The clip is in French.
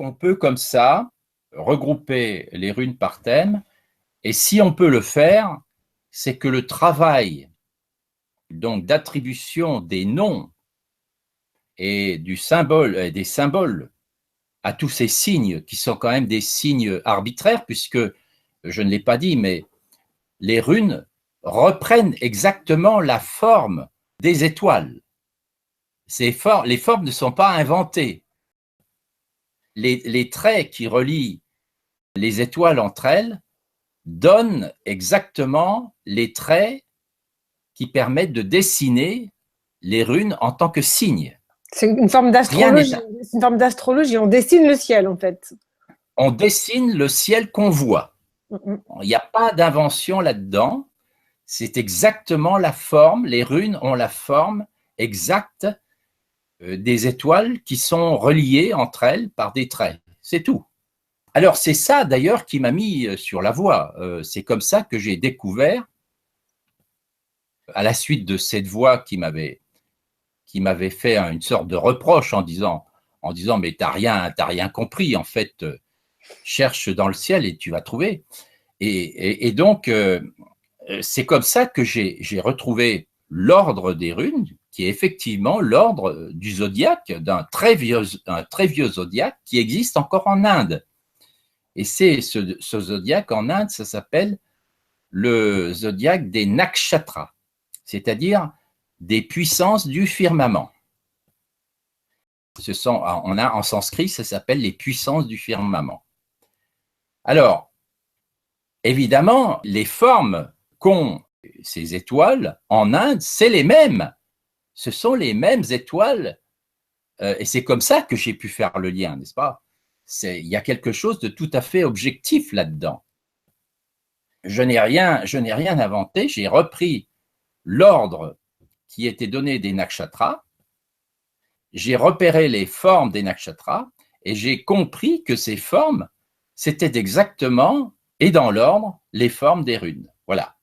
donc on peut comme ça regrouper les runes par thème, et si on peut le faire, c'est que le travail donc d'attribution des noms et des symboles à tous ces signes, qui sont quand même des signes arbitraires, puisque, je ne l'ai pas dit, mais les runes reprennent exactement la forme des étoiles. Les formes ne sont pas inventées. Les traits qui relient les étoiles entre elles donnent exactement les traits qui permettent de dessiner les runes en tant que signes. C'est une forme d'astrologie. C'est une forme d'astrologie. On dessine le ciel, en fait. On dessine le ciel qu'on voit. Il n'y a pas d'invention là-dedans. C'est exactement la forme. Les runes ont la forme exacte des étoiles qui sont reliées entre elles par des traits. C'est tout. Alors, c'est ça, d'ailleurs, qui m'a mis sur la voie. C'est comme ça que j'ai découvert, à la suite de cette voix qui m'avait fait une sorte de reproche en disant mais t'as rien compris, en fait, cherche dans le ciel et tu vas trouver. Et donc, c'est comme ça que j'ai retrouvé l'ordre des runes, qui est effectivement l'ordre du zodiaque, d'un très vieux zodiaque qui existe encore en Inde. Et c'est ce zodiaque en Inde, ça s'appelle le zodiaque des nakshatras, c'est-à-dire des puissances du firmament. En sanskrit, ça s'appelle les puissances du firmament. Alors, évidemment, les formes qu'ont ces étoiles en Inde, c'est les mêmes. Ce sont les mêmes étoiles. Et c'est comme ça que j'ai pu faire le lien, n'est-ce pas? Il y a quelque chose de tout à fait objectif là-dedans. Je n'ai rien inventé, j'ai repris l'ordre qui était donné des nakshatras, j'ai repéré les formes des nakshatras et j'ai compris que ces formes, c'était exactement, et dans l'ordre, les formes des runes. Voilà.